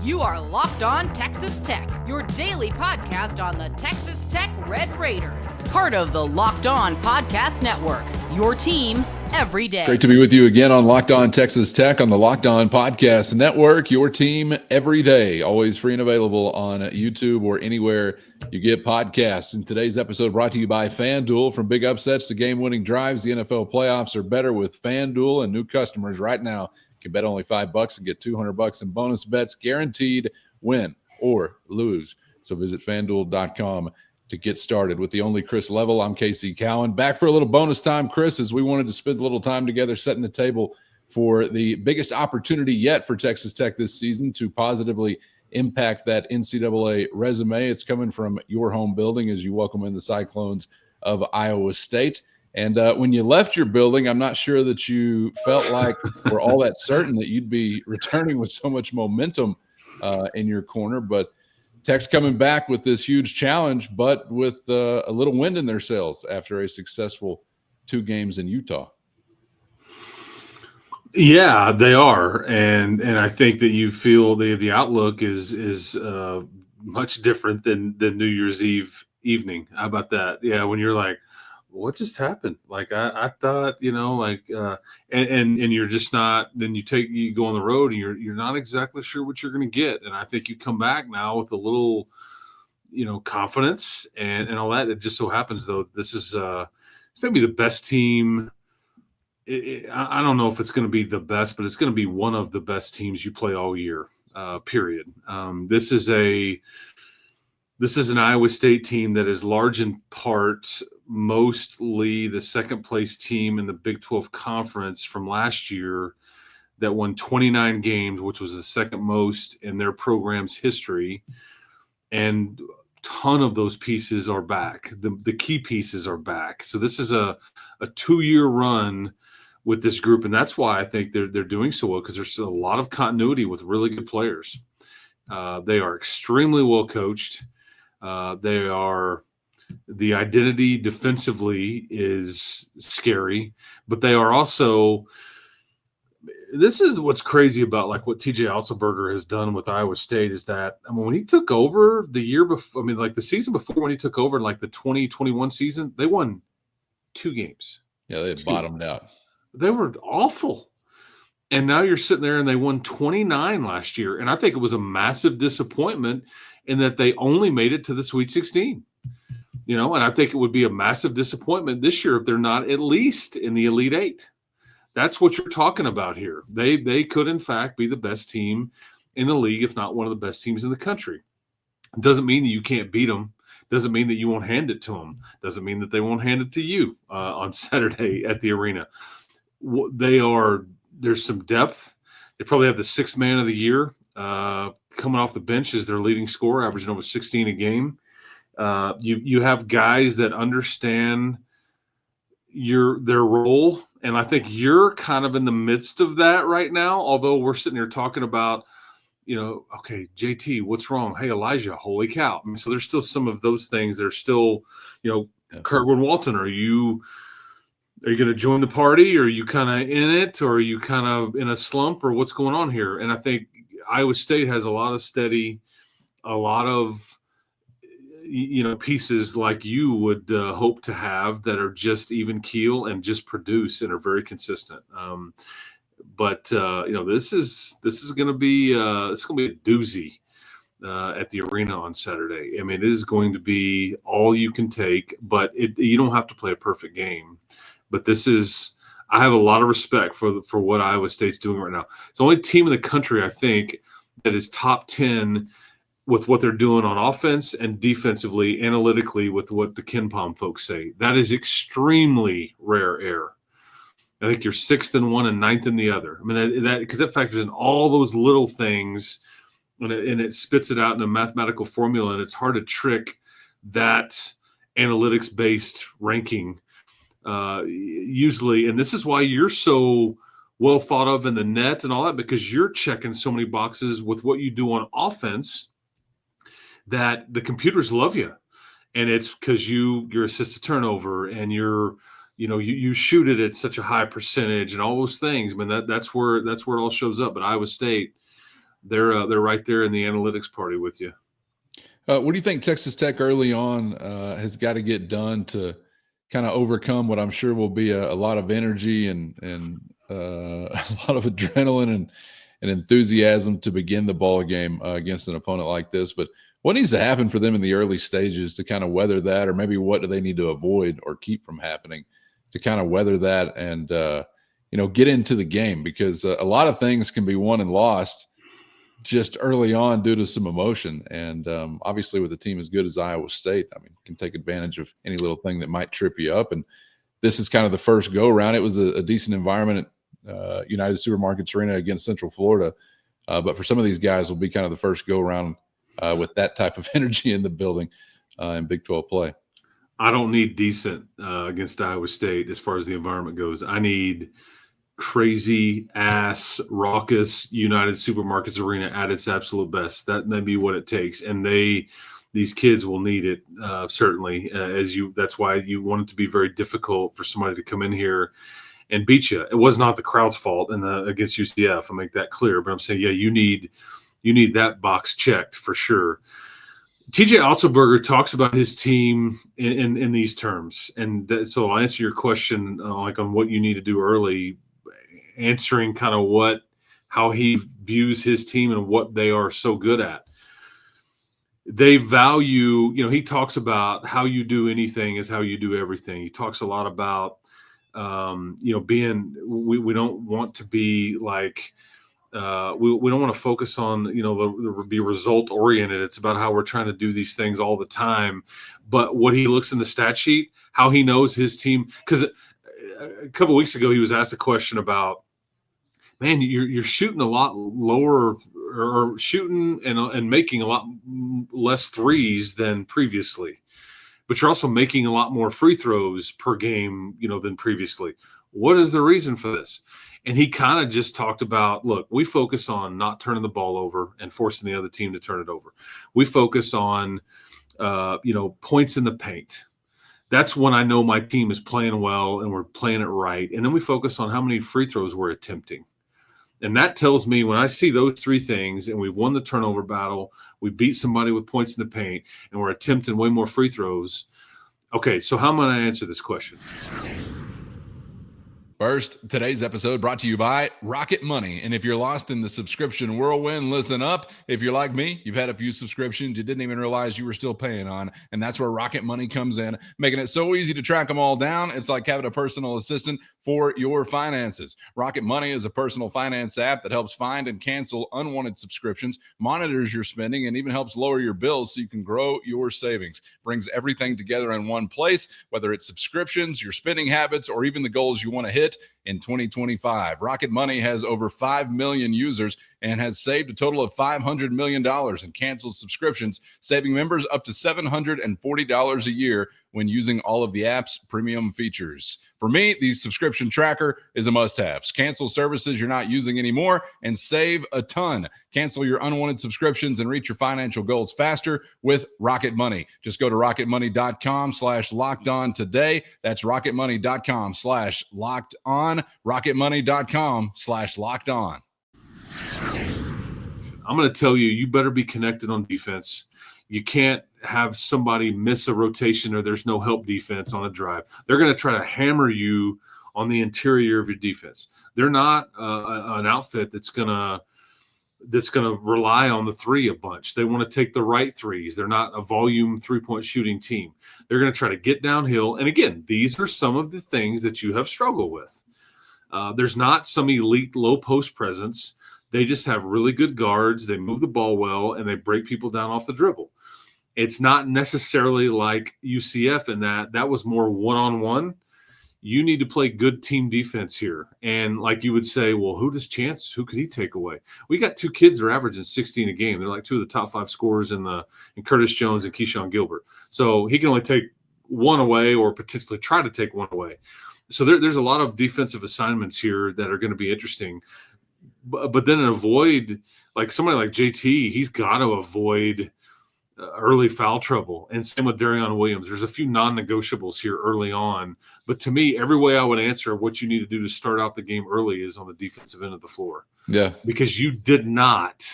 You are Locked On Texas Tech, your daily podcast on the Texas Tech Red Raiders. Part of the Locked On Podcast Network, your team every day. Great to be with you again on Locked On Texas Tech on the Locked On Podcast Network, your team every day. Always free and available on YouTube or anywhere you get podcasts. And today's episode brought to you by FanDuel. From big upsets to game-winning drives, the NFL playoffs are better with FanDuel, and new customers right now can bet only $5 and get $200 in bonus bets, guaranteed win or lose. So visit FanDuel.com to get started. With the only Chris Level, I'm Casey Cowan. Back for a little bonus time, Chris, as we wanted to spend a little time together setting the table for the biggest opportunity yet for Texas Tech this season to positively impact that NCAA resume. It's coming from your home building as you welcome in the Cyclones of Iowa State. And when you left your building, I'm not sure that you felt like we're all that certain that you'd be returning with so much momentum in your corner. But Tech's coming back with this huge challenge, but with a little wind in their sails after a successful 2 games in Utah. Yeah, they are, and I think that you feel the outlook is much different than New Year's Eve evening. How about that? Yeah, when you're like, what just happened? Like I thought, and you're just not. Then you go on the road and you're not exactly sure what you're going to get. And I think you come back now with a little, confidence and all that. It just so happens though, this is it's maybe the best team. I don't know if it's going to be the best, but it's going to be one of the best teams you play all year. Period. This is an Iowa State team that is large in part mostly the second place team in the Big 12 conference from last year that won 29 games, which was the second most in their program's history. And a ton of those pieces are back. The key pieces are back. So this is a 2-year run with this group. And that's why I think they're doing so well, because there's a lot of continuity with really good players. They are extremely well coached. The identity defensively is scary, but they are also, this is what's crazy about like what TJ Otzelberger has done with Iowa State is that, when he took over the year before, the season before when he took over, like the 2021 season, they won 2 games. Yeah, they had bottomed out. They were awful. And now you're sitting there and they won 29 last year. And I think it was a massive disappointment in that they only made it to the Sweet 16. And I think it would be a massive disappointment this year if they're not at least in the Elite 8. That's what you're talking about here. They could, in fact, be the best team in the league, if not one of the best teams in the country. It doesn't mean that you can't beat them. Doesn't mean that you won't hand it to them. Doesn't mean that they won't hand it to you on Saturday at the arena. There's some depth. They probably have the 6th man of the year coming off the bench as their leading scorer, averaging over 16 a game. You have guys that understand their role, and I think you're kind of in the midst of that right now. Although we're sitting here talking about, okay, JT, what's wrong? Hey, Elijah, holy cow! So there's still some of those things. There's still, Kerwin Walton, are you going to join the party? Or are you kind of in it? Or are you kind of in a slump? Or what's going on here? And I think Iowa State has a lot of pieces like you would hope to have that are just even keel and just produce and are very consistent. This is going to be a doozy at the arena on Saturday. It is going to be all you can take, but you don't have to play a perfect game. But I have a lot of respect for what Iowa State's doing right now. It's the only team in the country, I think, that is top 10 with what they're doing on offense and defensively, analytically, with what the KenPom folks say. That is extremely rare air. I think you're 6th in one and 9th in the other. Because that factors in all those little things, and it spits it out in a mathematical formula, and it's hard to trick that analytics-based ranking usually. And this is why you're so well thought of in the net and all that, because you're checking so many boxes with what you do on offense that the computers love you. And it's because your assist to turnover and you shoot it at such a high percentage and all those things. That's where it all shows up. But Iowa State, they're right there in the analytics party with you. What do you think Texas Tech early on has got to get done to kind of overcome what I'm sure will be a lot of energy and a lot of adrenaline and enthusiasm to begin the ball game against an opponent like this? But what needs to happen for them in the early stages to kind of weather that, or maybe what do they need to avoid or keep from happening to kind of weather that and get into the game? Because a lot of things can be won and lost just early on due to some emotion. And obviously with a team as good as Iowa State, I mean, you can take advantage of any little thing that might trip you up. And this is kind of the first go around. It was a decent environment at United Supermarkets Arena against Central Florida. But for some of these guys will be kind of the first go around with that type of energy in the building in Big 12 play. I don't need decent against Iowa State as far as the environment goes. I need crazy ass raucous United Supermarkets Arena at its absolute best. That may be what it takes, and these kids will need it certainly. That's why you want it to be very difficult for somebody to come in here and beat you. It was not the crowd's fault against UCF. I'll make that clear. But I'm saying, yeah, you need that box checked for sure. TJ Otzelberger talks about his team in these terms, and so I'll answer your question on what you need to do early, answering kind of how he views his team and what they are so good at. They value, he talks about how you do anything is how you do everything. He talks a lot about, we don't want to be like, we don't want to focus on, be result oriented. It's about how we're trying to do these things all the time. But what he looks in the stat sheet, how he knows his team, because a couple of weeks ago he was asked a question about, man, you're shooting a lot lower or shooting and making a lot less threes than previously, but you're also making a lot more free throws per game, than previously. What is the reason for this? And he kind of just talked about, look, we focus on not turning the ball over and forcing the other team to turn it over. We focus on, points in the paint. That's when I know my team is playing well and we're playing it right. And then we focus on how many free throws we're attempting. And that tells me when I see those three things and we've won the turnover battle, we beat somebody with points in the paint, and we're attempting way more free throws. Okay, so how am I going to answer this question? First, today's episode brought to you by Rocket Money. And if you're lost in the subscription whirlwind, listen up. If you're like me, you've had a few subscriptions you didn't even realize you were still paying on. And that's where Rocket Money comes in, making it so easy to track them all down. It's like having a personal assistant for your finances. Rocket Money is a personal finance app that helps find and cancel unwanted subscriptions, monitors your spending, and even helps lower your bills so you can grow your savings. Brings everything together in one place, whether it's subscriptions, your spending habits, or even the goals you want to hit in 2025. Rocket Money has over 5 million users and has saved a total of $500 million in canceled subscriptions, saving members up to $740 a year when using all of the app's premium features. For me, the subscription tracker is a must-have. Cancel services you're not using anymore and save a ton. Cancel your unwanted subscriptions and reach your financial goals faster with Rocket Money. Just go to rocketmoney.com/lockedon today. That's rocketmoney.com/lockedon. rocketmoney.com/lockedon. I'm going to tell you, you better be connected on defense. You can't have somebody miss a rotation or there's no help defense on a drive. They're going to try to hammer you on the interior of your defense. They're not an outfit that's going to rely on the three a bunch. They want to take the right threes. They're not a volume three-point shooting team. They're going to try to get downhill. And again, these are some of the things that you have struggled with. There's not some elite low post presence. They just have really good guards. They move the ball well, and they break people down off the dribble. It's not necessarily like UCF in that was more one-on-one. You need to play good team defense here. And like you would say, well, who could he take away? We got two kids that are averaging 16 a game. They're like two of the top 5 scorers in Curtis Jones and Keyshawn Gilbert. So he can only take one away or potentially try to take one away. So there's a lot of defensive assignments here that are going to be interesting. But then avoid, like somebody like JT, he's got to avoid early foul trouble. And same with Darion Williams. There's a few non-negotiables here early on. But to me, every way I would answer what you need to do to start out the game early is on the defensive end of the floor. Yeah. Because you did not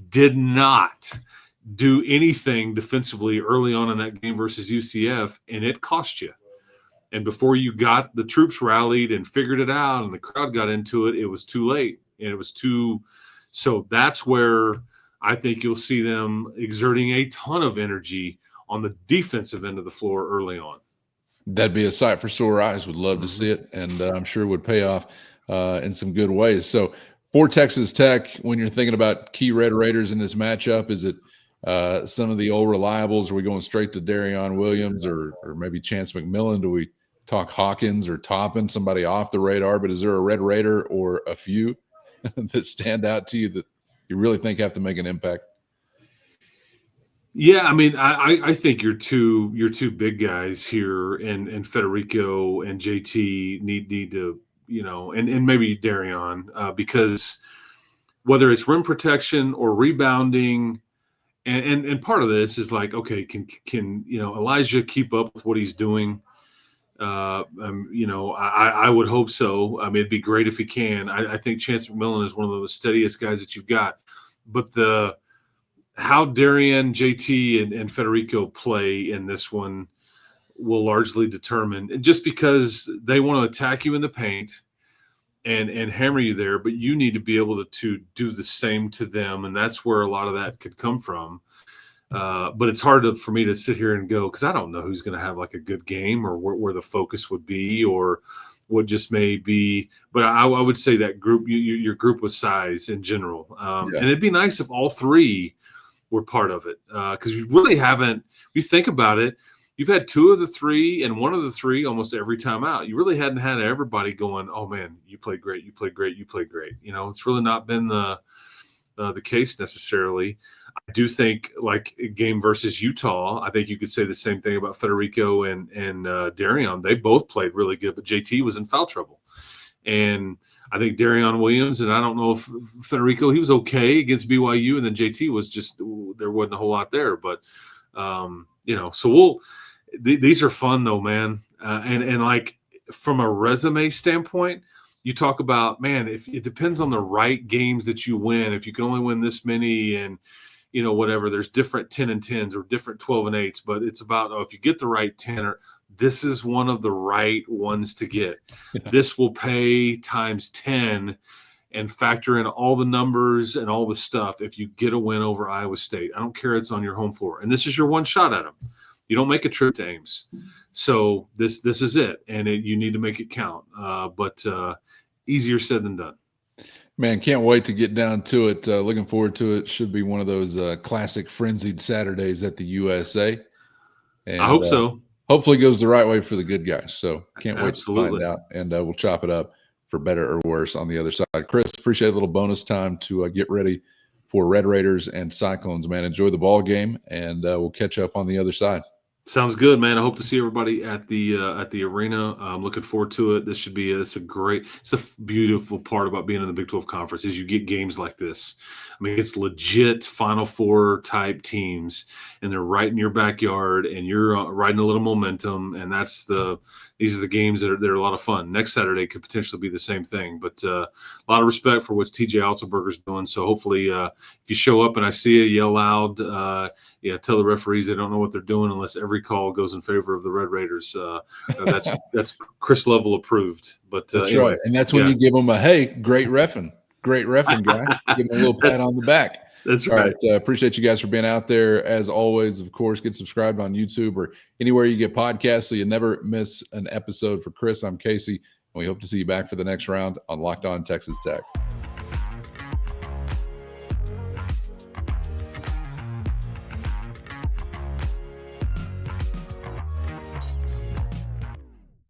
did not do anything defensively early on in that game versus UCF, and it cost you. And before you got the troops rallied and figured it out and the crowd got into it, it was too late. And it was too – so that's where I think you'll see them exerting a ton of energy on the defensive end of the floor early on. That'd be a sight for sore eyes. Would love to see it, and I'm sure it would pay off in some good ways. So for Texas Tech, when you're thinking about key Red Raiders in this matchup, is it some of the old reliables? Are we going straight to Darion Williams or maybe Chance McMillan? Do we talk Hawkins or Toppin, somebody off the radar? But is there a Red Raider or a few that stand out to you that you really think have to make an impact? Yeah, I mean, I think your two big guys here and Federico and JT need to, and maybe Darion, because whether it's rim protection or rebounding, and part of this is like, okay, can Elijah keep up with what he's doing? I would hope so. I mean, it'd be great if he can. I think Chance McMillan is one of the steadiest guys that you've got, but how Darian, JT, and Federico play in this one will largely determine, and just because they want to attack you in the paint and hammer you there, but you need to be able to do the same to them, and that's where a lot of that could come from. But it's hard for me to sit here and go, because I don't know who's going to have like a good game or where the focus would be or what just may be. But I would say that group, your group with size in general. And it'd be nice if all three were part of it, because you really haven't. If you think about it, you've had two of the three and one of the three almost every time out. You really hadn't had everybody going, oh man, you played great, you played great, you played great. It's really not been the case necessarily. I do think, like a game versus Utah, I think you could say the same thing about Federico and Darion. They both played really good, but JT was in foul trouble. And I think Darion Williams, and I don't know if Federico, he was okay against BYU, and then JT was just, there wasn't a whole lot there. But, so these are fun though, man. And like from a resume standpoint, you talk about, man, if it depends on the right games that you win, if you can only win this many and, whatever, there's different 10 and 10s or different 12 and 8s, but it's about, if you get the right 10, or this is one of the right ones to get. Yeah. This will pay times 10 and factor in all the numbers and all the stuff if you get a win over Iowa State. I don't care, it's on your home floor. And this is your one shot at them. You don't make a trip to Ames. So this is it, and you need to make it count. But easier said than done. Man, can't wait to get down to it. Looking forward to it. Should be one of those classic frenzied Saturdays at the USA. And, I hope so. Hopefully it goes the right way for the good guys. So can't wait Absolutely. to find out. And we'll chop it up for better or worse on the other side. Chris, appreciate a little bonus time to get ready for Red Raiders and Cyclones, man. Enjoy the ball game, and we'll catch up on the other side. Sounds good, man. I hope to see everybody at the arena. I'm looking forward to it. This should be it's a beautiful part about being in the Big 12 Conference is you get games like this. I mean, it's legit Final Four type teams, and they're right in your backyard, and you're riding a little momentum, and these are the games that are a lot of fun. Next Saturday could potentially be the same thing, but a lot of respect for what TJ Otzelberger's doing. So hopefully if you show up and I see you, yell loud, tell the referees they don't know what they're doing unless every call goes in favor of the Red Raiders. That's Chris Level approved. But that's anyway, right. And that's when you give them a, hey, great reffing guy. Give them a little pat on the back. That's right. Appreciate you guys for being out there. As always, of course, get subscribed on YouTube or anywhere you get podcasts so you never miss an episode. For Chris, I'm Casey, and we hope to see you back for the next round on Locked On Texas Tech.